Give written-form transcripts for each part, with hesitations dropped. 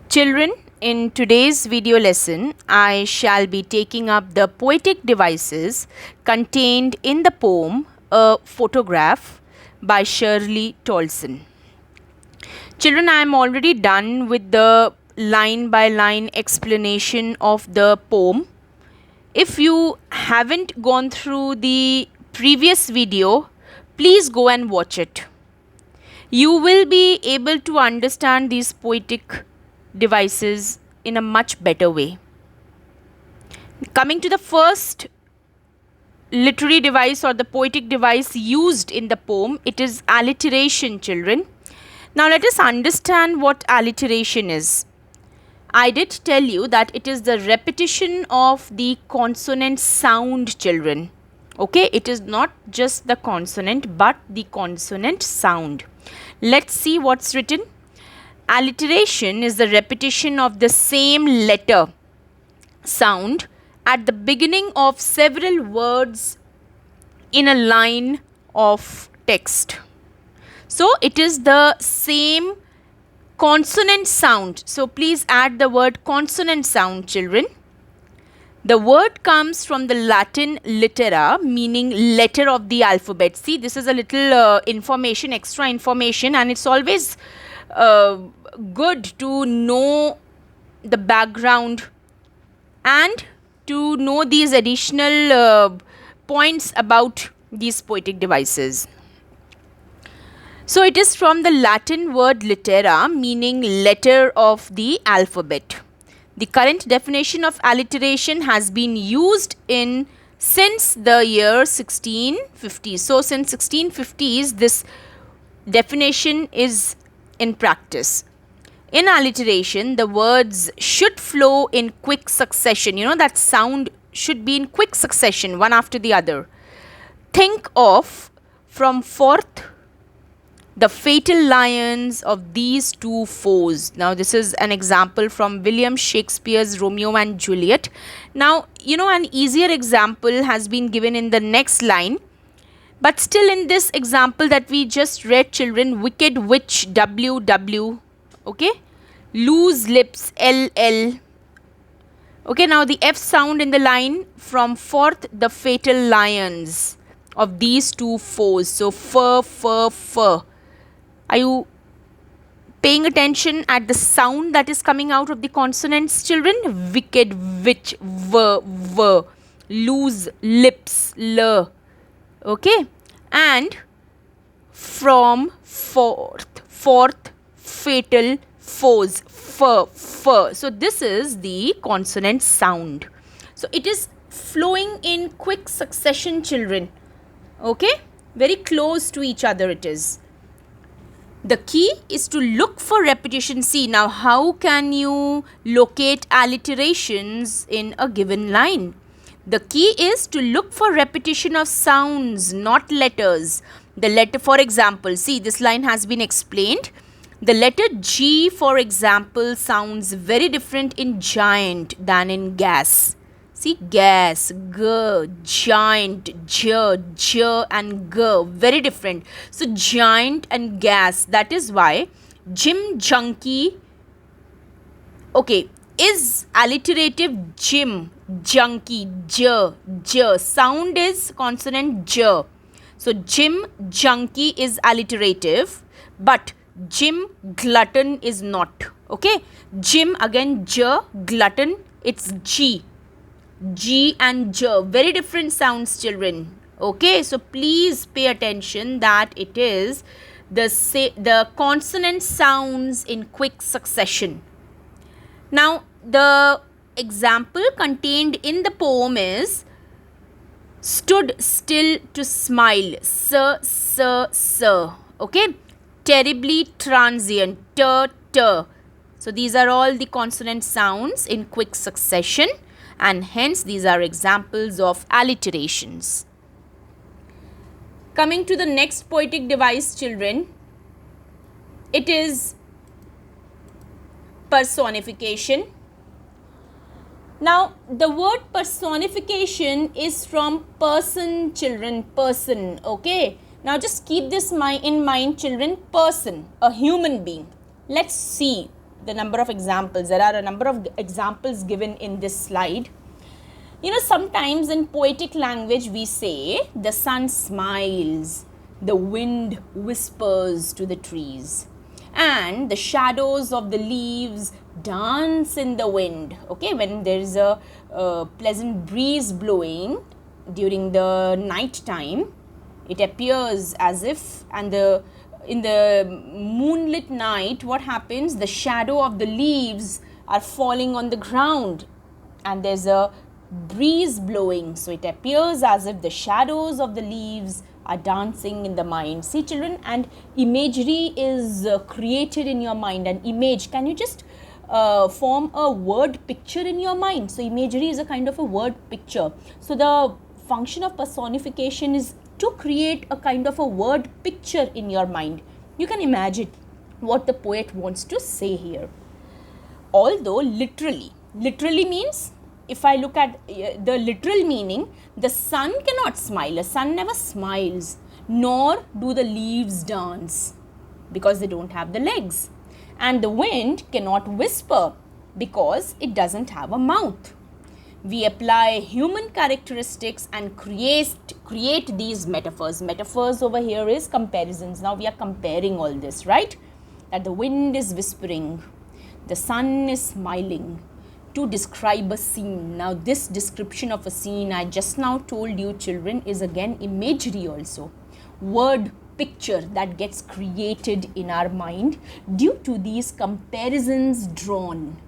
Children, in today's video lesson, I shall be taking up the poetic devices contained in the poem A Photograph by Shirley Tolson. Children, I am already done with the line by line explanation of the poem. If you haven't gone through the previous video, please go and watch it. You will be able to understand these poetic devices in a much better way. Coming to the first literary device or the poetic device used in the poem, it is alliteration, children. Now let us understand what alliteration is. I did tell you that it is the repetition of the consonant sound, children. Okay, it is not just the consonant but the consonant sound. Let's see what's written. Alliteration is the repetition of the same letter sound at the beginning of several words in a line of text. So it is the same consonant sound. So please add the word consonant sound, children. The word comes from the Latin littera, meaning letter of the alphabet. See, this is a little information, extra information, and it's always good to know the background and to know these additional points about these poetic devices. So it is from the Latin word littera, meaning letter of the alphabet. The current definition of alliteration has been used since the year 1650s. So since 1650s, this definition is in practice. In alliteration, the words should flow in quick succession. You know, that sound should be in quick succession, one after the other. Think of from forth the fatal lions of these two foes. Now, this is an example from William Shakespeare's Romeo and Juliet. Now, you know, an easier example has been given in the next line. But still in this example that we just read, children, wicked witch, WW, okay, loose lips, LL. Okay, now the F sound in the line, from forth the fatal lions of these two foes. So fur. Are you paying attention at the sound that is coming out of the consonants, children? Wicked witch, v, loose lips, l. Okay, and from forth fatal foes, fur. So this is the consonant sound. So it is flowing in quick succession, children. Okay, very close to each other it is. The key is to look for repetition. See, now how can you locate alliterations in a given line? The key is to look for repetition of sounds, not letters. The letter, for example, see, this line has been explained. The letter G, for example, sounds very different in giant than in gas. See, gas, g, giant, j and g, very different. So, giant and gas, that is why gym junkie, okay, is alliterative gym, junkie, j, sound is consonant j. So, gym junkie is alliterative, but gym glutton is not. Okay, gym again j, glutton it's g and j, very different sounds, children. Okay, so please pay attention that it is the consonant sounds in quick succession. Now, the example contained in the poem is stood still to smile, sir. Okay, terribly transient, t. So these are all the consonant sounds in quick succession, and hence these are examples of alliterations. Coming to the next poetic device, children, it is personification. Now, the word personification is from person, children, person, okay. Now, just keep this in mind, children, person, a human being. Let's see the number of examples. There are a number of examples given in this slide. You know, sometimes in poetic language we say the sun smiles, the wind whispers to the trees, and the shadows of the leaves dance in the wind. Okay, when there is a pleasant breeze blowing during the night time, it appears as if, and in the moonlit night, what happens? The shadow of the leaves are falling on the ground, and there's a breeze blowing, so it appears as if the shadows of the leaves are dancing in the mind. See children, and imagery is created in your mind. An image, can you just form a word picture in your mind? So imagery is a kind of a word picture. So the function of personification is to create a kind of a word picture in your mind. You can imagine what the poet wants to say here. Although literally means, if I look at the literal meaning, the sun cannot smile. A sun never smiles, nor do the leaves dance, because they don't have the legs. And the wind cannot whisper, because it doesn't have a mouth. We apply human characteristics and create these metaphors. Metaphors over here is comparisons. Now we are comparing all this, right? That the wind is whispering, the sun is smiling, to describe a scene. Now this description of a scene I just now told you children is again imagery also. Word picture that gets created in our mind due to these comparisons drawn.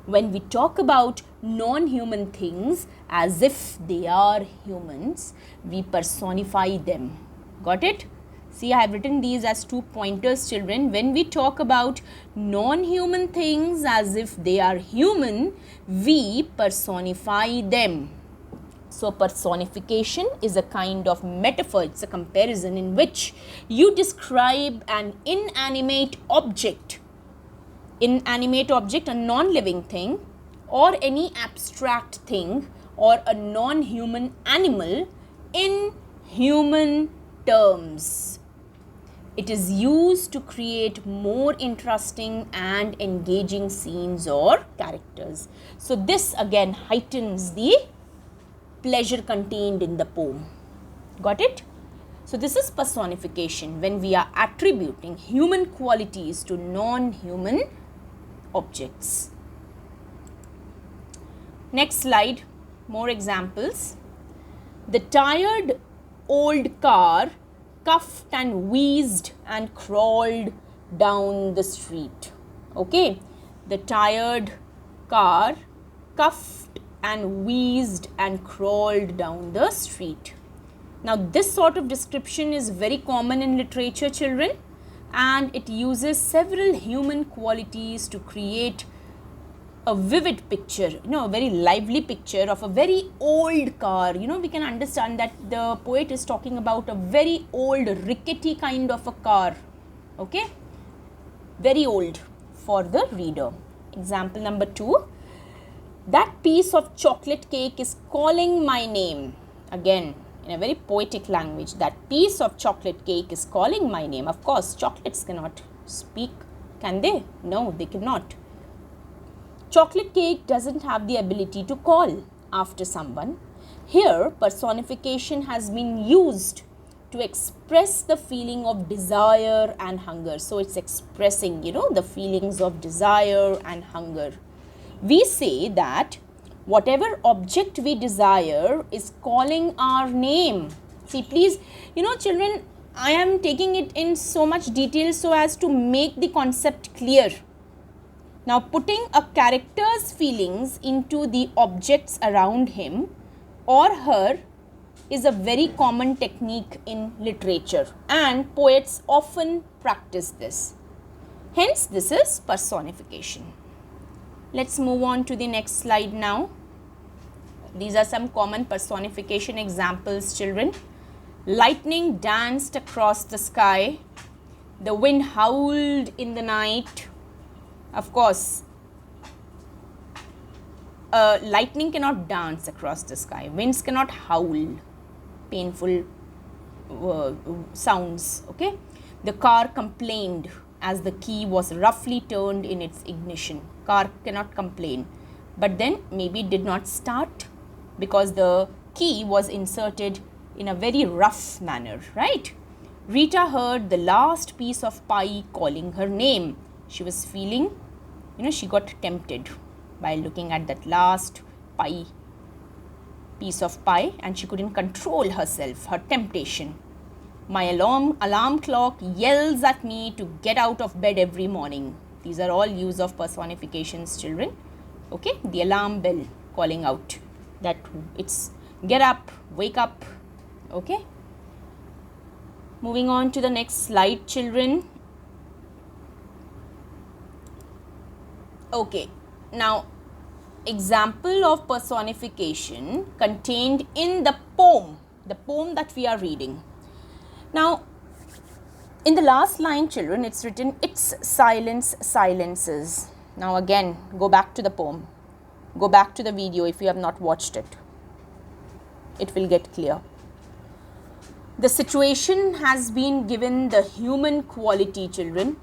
When we talk about non-human things as if they are humans, we personify them. Got it? See, I have written these as 2 pointers children. When we talk about non-human things as if they are human, we personify them. So personification is a kind of metaphor, it's a comparison in which you describe an inanimate object, a non-living thing, or any abstract thing, or a non-human animal in human terms. It is used to create more interesting and engaging scenes or characters. So this again heightens the pleasure contained in the poem. Got it? So this is personification, when we are attributing human qualities to non-human objects. Next slide, more examples. The tired old car cuffed and wheezed and crawled down the street. Okay, the tired car cuffed and wheezed and crawled down the street. Now this sort of description is very common in literature children, and it uses several human qualities to create a vivid picture, a very lively picture of a very old car. We can understand that the poet is talking about a very old rickety kind of a car. Okay, very old for the reader. Example number 2, that piece of chocolate cake is calling my name. Again, in a very poetic language, that piece of chocolate cake is calling my name. Of course, chocolates cannot speak, can they? No, they cannot. Chocolate cake doesn't have the ability to call after someone. Here, personification has been used to express the feeling of desire and hunger. So it's expressing, the feelings of desire and hunger. We say that whatever object we desire is calling our name. See, please, children, I am taking it in so much detail so as to make the concept clear. Now, putting a character's feelings into the objects around him or her is a very common technique in literature, and poets often practice this. Hence, this is personification. Let's move on to the next slide now. These are some common personification examples, children. Lightning danced across the sky. The wind howled in the night. Of course, lightning cannot dance across the sky. Winds cannot howl painful sounds. Okay. The car complained as the key was roughly turned in its ignition. Car cannot complain. But then maybe it did not start because the key was inserted in a very rough manner, right? Rita heard the last piece of pie calling her name. She was feeling, she got tempted by looking at that last piece of pie, and she couldn't control herself, her temptation. My alarm clock yells at me to get out of bed every morning. These are all use of personifications, children. Okay, the alarm bell calling out that it's get up, wake up. Okay. Moving on to the next slide, children. Okay, now example of personification contained in the poem that we are reading. Now, in the last line, children, it's written, its silence silences. Now again, go back to the poem. Go back to the video if you have not watched it. It will get clear. The situation has been given the human quality, children.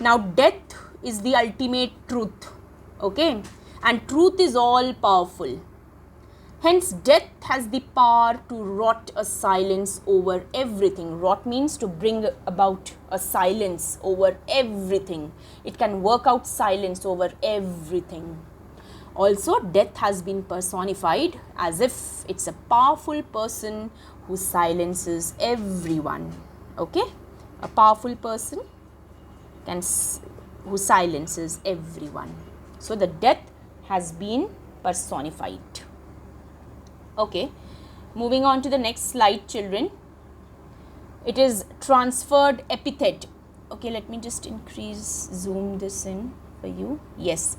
Now, death is the ultimate truth. Okay? And truth is all powerful. Hence, death has the power to wrought a silence over everything. Wrought means to bring about a silence over everything. It can work out silence over everything. Also, death has been personified as if it's a powerful person who silences everyone. Okay? A powerful person who silences everyone. So, the death has been personified. Okay, moving on to the next slide, children. It is transferred epithet. Okay, let me just zoom this in for you. Yes,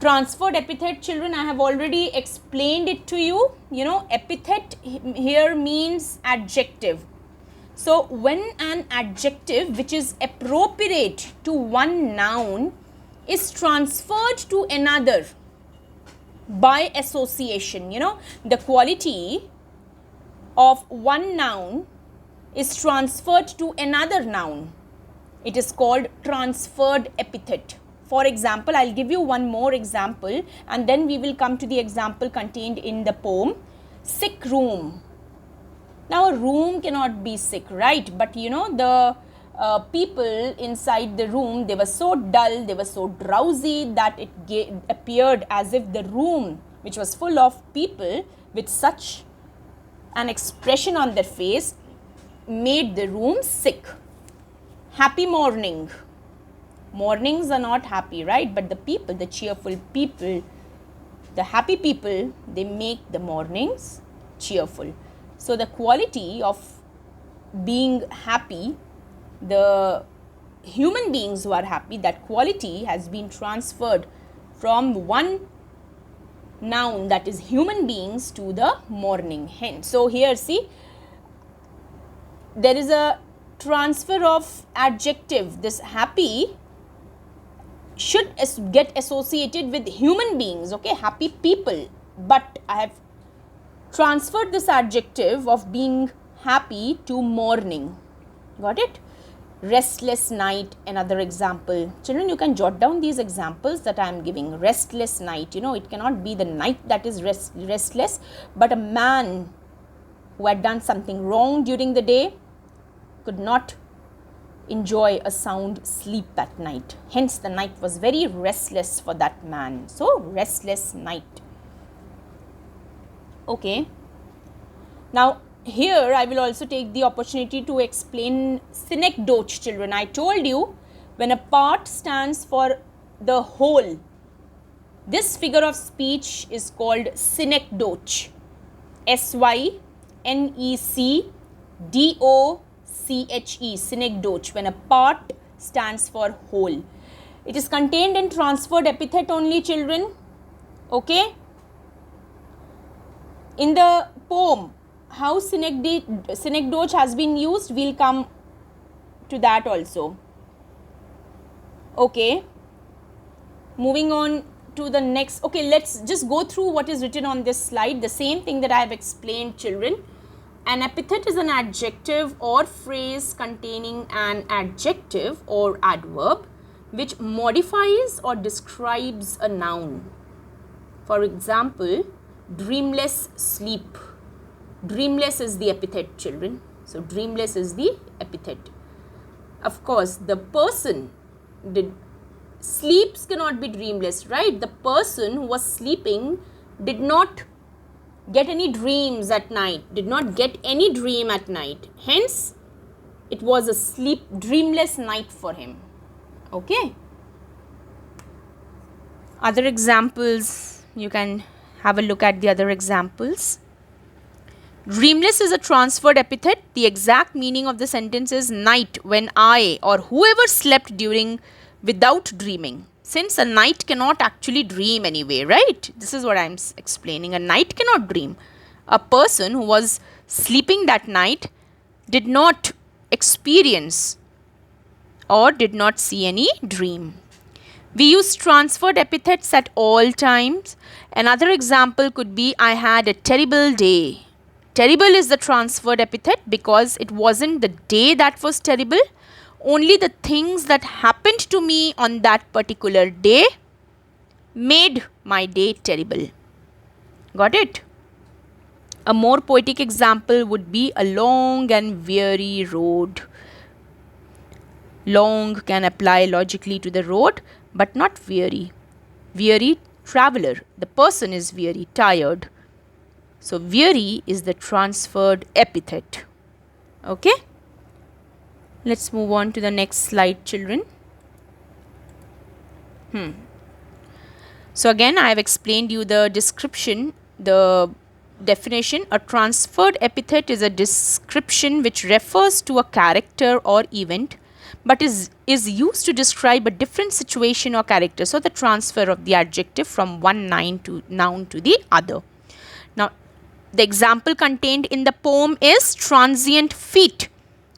transferred epithet, children, I have already explained it to you. Epithet here means adjective. So, when an adjective which is appropriate to one noun is transferred to another by association, the quality of one noun is transferred to another noun. It is called transferred epithet. For example, I'll give you one more example and then we will come to the example contained in the poem. Sick room. Now, a room cannot be sick, right? But the people inside the room, they were so dull, they were so drowsy that it appeared as if the room, which was full of people with such an expression on their face, made the room sick. Happy morning. Mornings are not happy, right? But the people, the cheerful people, the happy people, they make the mornings cheerful. So, the quality of being happy, the human beings who are happy, that quality has been transferred from one noun, that is human beings, to the morning. Hence, so here see, there is a transfer of adjective. This happy should get associated with human beings, okay, happy people. But I have transferred this adjective of being happy to morning. Got it? Restless night, another example. Children, you can jot down these examples that I am giving. Restless night, it cannot be the night that is restless, but a man who had done something wrong during the day could not enjoy a sound sleep that night. Hence, the night was very restless for that man. So, restless night. Okay. Now, here I will also take the opportunity to explain synecdoche, children. I told you when a part stands for the whole, this figure of speech is called synecdoche. synecdoche, synecdoche, when a part stands for whole. It is contained in transferred epithet only, children. Okay. In the poem, how synecdoche has been used, we'll come to that also. Okay. Moving on to the next. Okay, let's just go through what is written on this slide. The same thing that I have explained, children. An epithet is an adjective or phrase containing an adjective or adverb which modifies or describes a noun. For example, dreamless sleep. Dreamless is the epithet, children. So, dreamless is the epithet. Of course, the person sleeps cannot be dreamless, right? The person who was sleeping did not get any dreams at night, did not get any dream at night. Hence, it was a dreamless night for him. Okay. Other examples, you can have a look at the other examples. Dreamless is a transferred epithet. The exact meaning of the sentence is night when I or whoever slept without dreaming. Since a night cannot actually dream anyway, right? This is what I am explaining. A night cannot dream. A person who was sleeping that night did not experience or did not see any dream. We use transferred epithets at all times. Another example could be I had a terrible day. Terrible is the transferred epithet because it wasn't the day that was terrible. Only the things that happened to me on that particular day made my day terrible. Got it? A more poetic example would be a long and weary road. Long can apply logically to the road, but not weary. Weary, traveler. The person is weary, tired. So, weary is the transferred epithet. Okay? Let's move on to the next slide, children. So, again, I have explained you the description, the definition. A transferred epithet is a description which refers to a character or event but is used to describe a different situation or character. So, the transfer of the adjective from one noun to the other. Now, the example contained in the poem is transient feet.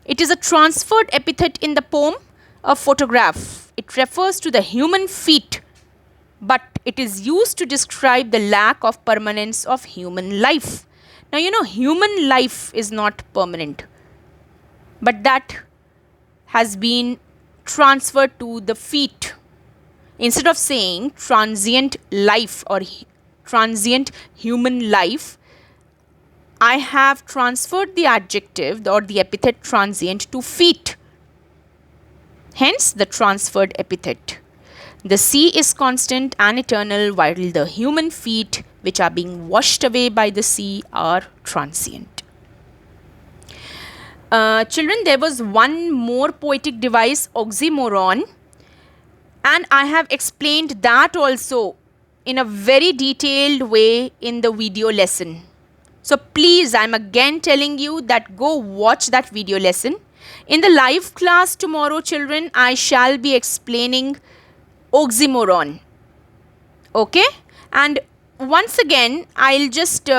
It is a transferred epithet in the poem, a photograph. It refers to the human feet, but it is used to describe the lack of permanence of human life. Now, you know, human life is not permanent, but that has been transferred to the feet. Instead of saying transient life or transient human life, I have transferred the adjective or the epithet transient to feet. Hence, the transferred epithet. The sea is constant and eternal, while the human feet, which are being washed away by the sea, are transient. Children, there was one more poetic device, oxymoron, and I have explained that also in a very detailed way in the video lesson. So, please, I am again telling you that go watch that video lesson. In the live class tomorrow, children, I shall be explaining oxymoron. Okay? And once again, I'll just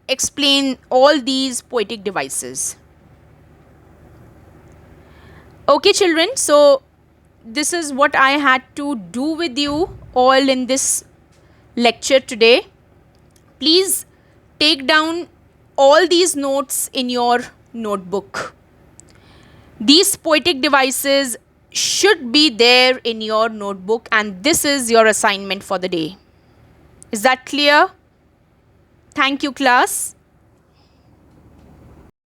explain all these poetic devices. Okay, children, so this is what I had to do with you all in this lecture today. Please take down all these notes in your notebook. These poetic devices should be there in your notebook, and this is your assignment for the day. Is that clear? Thank you, class.